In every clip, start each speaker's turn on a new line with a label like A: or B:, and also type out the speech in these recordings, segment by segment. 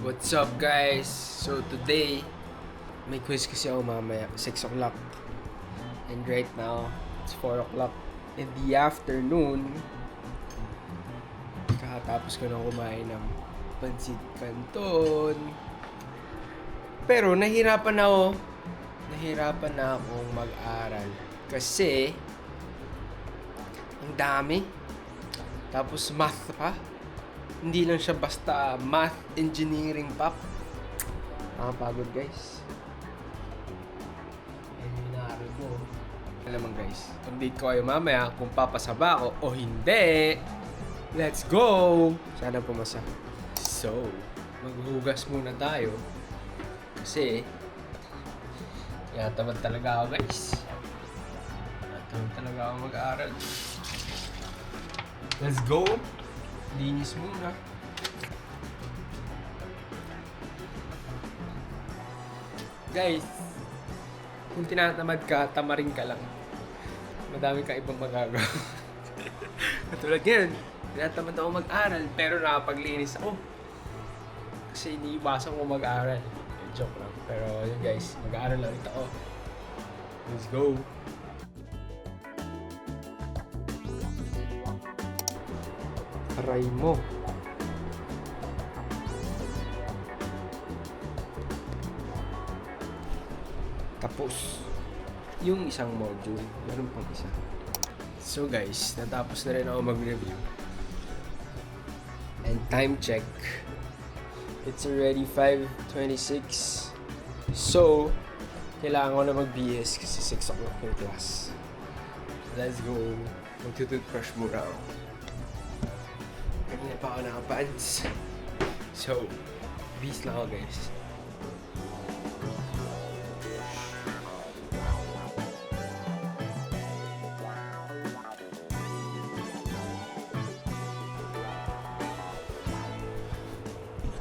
A: What's up guys? So today, may quiz kasi ako mamaya, 6 o'clock. And right now, it's 4 o'clock in the afternoon. Kakatapos ko na kumain ng pansit canton. Pero nahirapan na akong mag-aral. Kasi, ang dami. Tapos math pa. Hindi lang siya basta math, engineering pa. Nakapagod guys. And inaaral ko. Alam mo guys, update ko kayo mamaya kung papasa ba ako o hindi. Let's go! Sana pumasa. So, maghuhugas muna tayo. Kasi, tinatamad talaga ako guys. Tinatamad talaga ako mag-aaral. Let's go! Linis muna. Guys, kung tinatamad ka, tamarin ka lang. Madami kang ibang magagawa. Katulad ngayon, tinatamad ako mag-aral, pero nakapaglinis ako. Kasi iniiwasan ko mag-aral. Joke lang. Pero yun guys, mag-aaral lang ulit ako. Let's go! Aray mo. Tapos yung isang module, meron pang isa. So guys, natapos na rin ako mag-review. And time check. It's already 5:26. So, kailangan ko na mag-BS kasi 6 o'clock yung class. Let's go. Mag-toothbrush muna ako. Kanina pa ako nakapants. So, bis lang ako guys.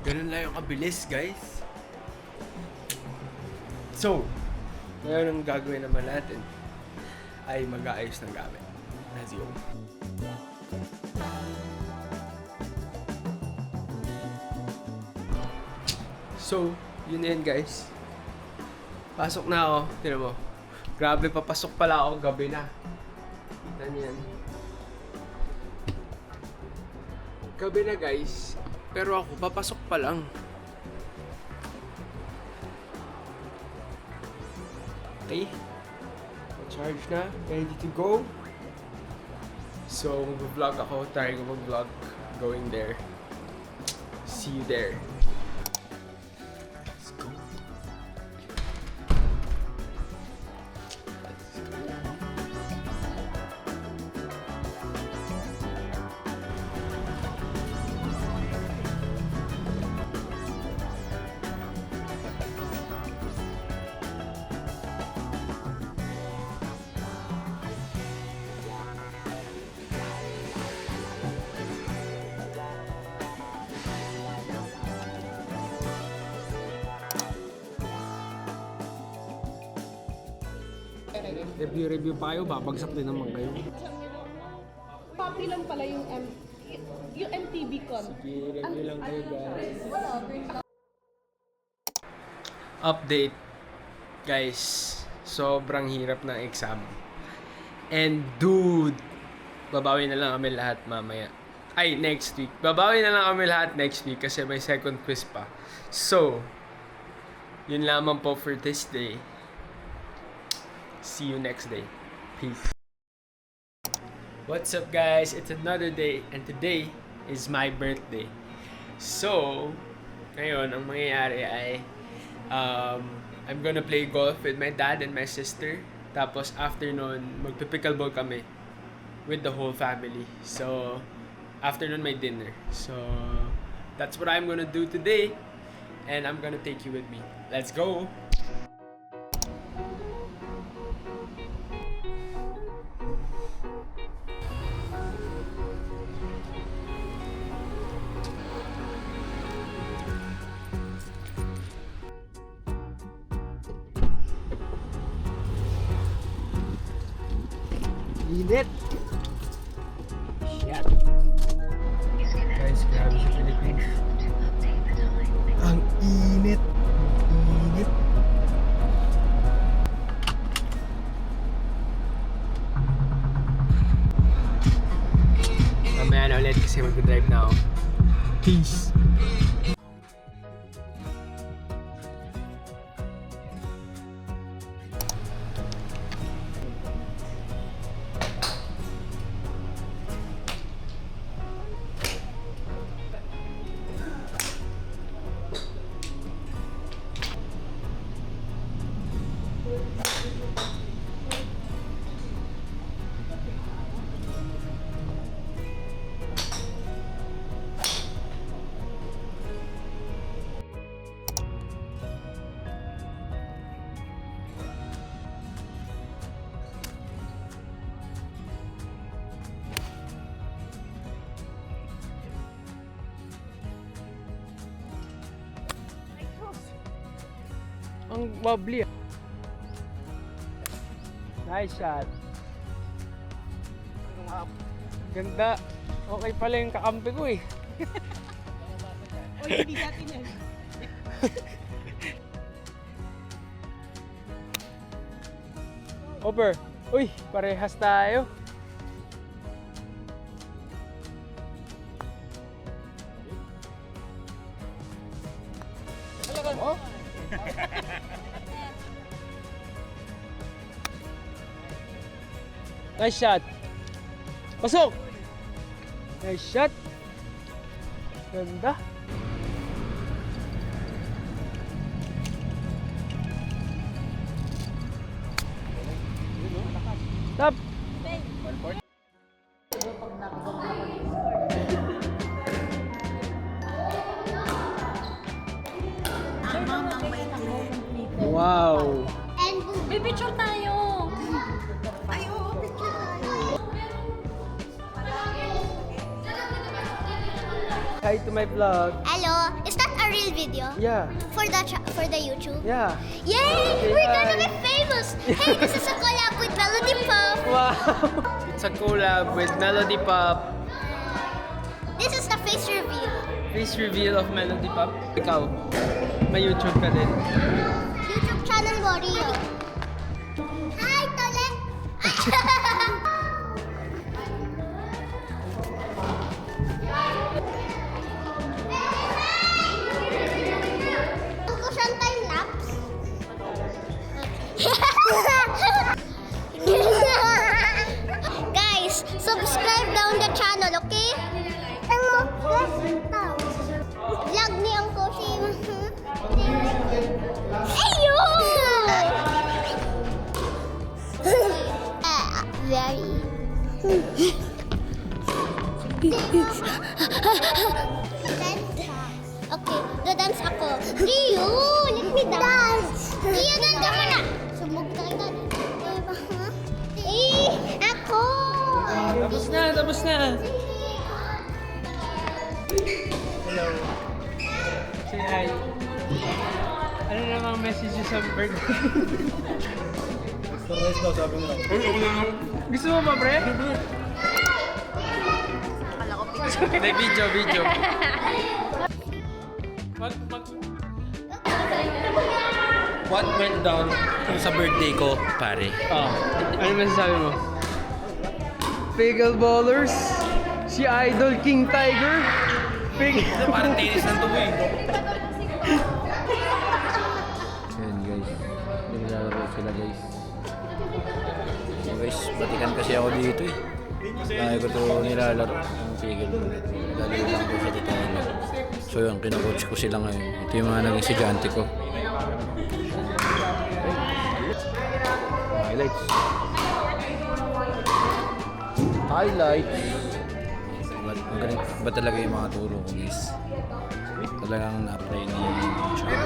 A: Ganun lang yung kabilis guys. So, ngayon ang gagawin naman natin ay mag-aayos ng gamit. Let's go. So, yun na yun guys. Pasok na ako. Tignan mo. Grabe, papasok pala ako. Gabi na. Kita niyo yan. Gabi na guys. Pero ako, papasok pa lang. Okay. Charge na. Ready to go. So, mag-vlog ako. Try ko mag-vlog. Going there. See you there. Review pa kayo, babagsak din naman kayo.
B: Copy lang pala yung MTV con.
A: Sige, review lang kayo guys. Update. Guys, sobrang hirap ng exam. And dude, babawi na lang kami lahat mamaya. Ay, next week. Babawi na lang kami lahat next week kasi may second quiz pa. So, yun lamang po for this day. See you next day. Peace. What's up guys? It's another day and today is my birthday. So, ngayon ang mangyayari ay I'm gonna play golf with my dad and my sister. Tapos after nun, magpipickleball kami with the whole family. So, after nun may dinner. So, that's what I'm gonna do today. And I'm gonna take you with me. Let's go! Init! Shit! Guys, grabe sa Philippines. Ang mamaya na ulit kasi mag-drive na ako. Peace! Ang wobbly. Nice shot. Ganda. Okay pala yung kakampi ko eh.
B: O, hindi natin yan.
A: Over. Uy, parehas tayo. Oh. Nice shot. Pasok. Nice shot. Ganda. Stop. Wow.
C: May picture tayo!
B: Ay, oo, picture tayo.
A: Hi to my vlog.
C: Hello! Is that a real video?
A: Yeah.
C: For the YouTube?
A: Yeah.
C: Yay!
A: Okay,
C: We're gonna
A: hi.
C: be famous! Hey, this is a collab with Melody Pop!
A: Wow. It's a collab with Melody Pop.
C: This is the face reveal.
A: Face reveal of Melody Pop. Ikaw, may YouTube ka din.
C: YouTube channel mo, Rio. Hi, Tole! Gusto ko siyang time-lapse. Guys, subscribe down the channel, okay? Vlog ni Uncle Shim. Ayun! Very. Okay, dance ako. Rio, let me dance. Rio, dance ka na. Sumog ka kita. Ako.
A: Tapos na, tapos na. Hello. Say hi. Ano namang message sa birthday?
D: Surprise daw, sabi mo lang.
A: Gusto mo ba, pre? Hindi, video.
D: What went down sa birthday ko, pare?
A: Oh, ano masasabi mo? Pickleballers, si Idol King Tiger,
D: Parang tennis ng tubo eh.
E: Ayan guys, nilalaro sila guys. So guys, batikan kasi ako dito eh. Kaya ko ito nilalaro. Ang pigil ko. Dali lang ko sa titalo. So yun, kinakoach ko sila ngayon. Ito yung mga naging estudyante ko. Highlights. Highlights. Magaling ba talaga yung mga turo ko guys? Talagang na-apply ni Char.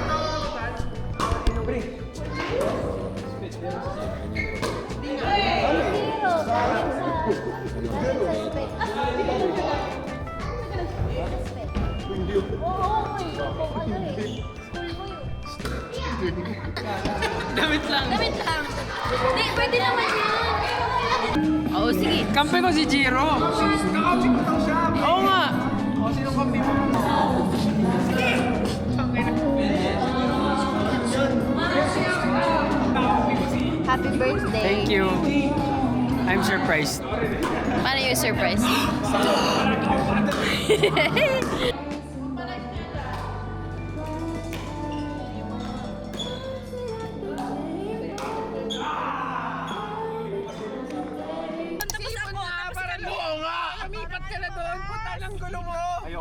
A: Damit lang.
C: Hindi, pwede naman yan. Oo, sige.
A: Kampi ko si Jiro. Oo nga.
F: Happy birthday.
A: Thank you. I'm surprised.
F: Paano yung surprise? Ayoko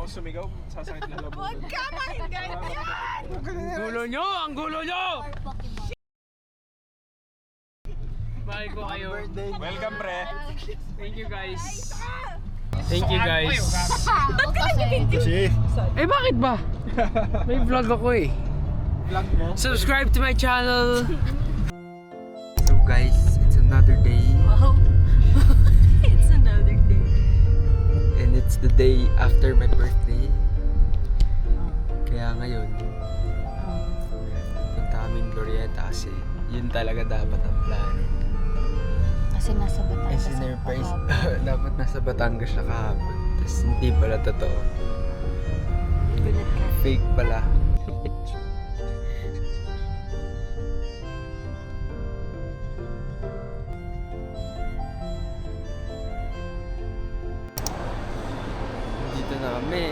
F: sumigaw, sasakit lalo.
B: Huwag ka mahinggan yan!
A: Gulo nyo! Ang gulo nyo! Bye ko kayo.
F: Welcome, pre.
A: Thank you guys. Thank you guys.
C: Ba't ka nag-video?
A: Eh bakit ba? May vlog ako eh.
F: Vlog mo?
A: Subscribe to my channel. So guys, it's another day.
B: Wow. It's another day.
A: And it's the day after my birthday. Kaya ngayon, punta kaming Glorieta kasi yun talaga dapat ang plano.
C: Kasi nasa Batangas.
A: Eh, sinurprise. Dapat nasa Batangas siya kahapon. Tapos hindi pala totoo. Fake pala. Dito na kami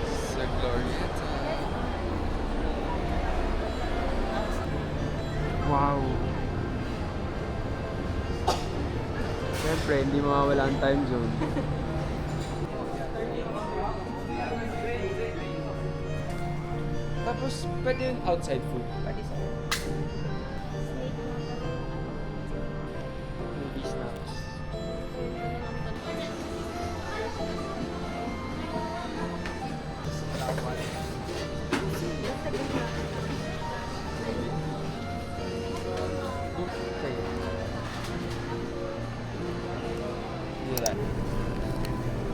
A: sa Glorieta. Wow. Siyempre, hindi mawawala ang time zone. Tapos, pwede yung outside food. Pwede sa movie snacks.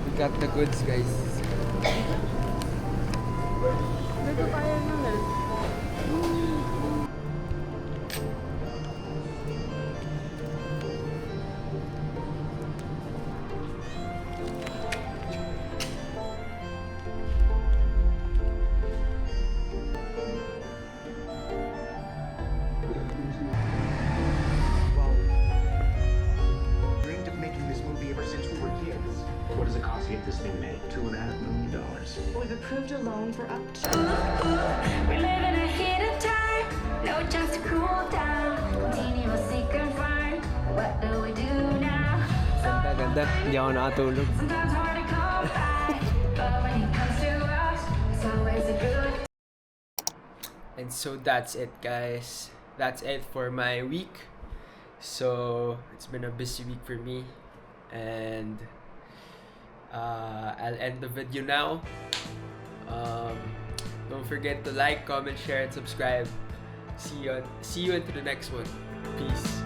A: We got the goods, guys.
B: Dito tayo nun eh.
G: Dreamed of making this movie ever since we were kids. What does it cost to get this thing made? $2.5 million.
H: We've approved a loan for up to.
I: We're living ahead of time, no chance to cool down. Continue a secret find. What do we do now?
A: Ganda, ganda. Hindi ako nakatulog.
I: Sometimes hard to come by, but when it comes to us, it's always a good.
A: And so that's it, guys. That's it for my week. So it's been a busy week for me, and I'll end the video now. Don't forget to like, comment, share, and subscribe. See you into the next one. Peace.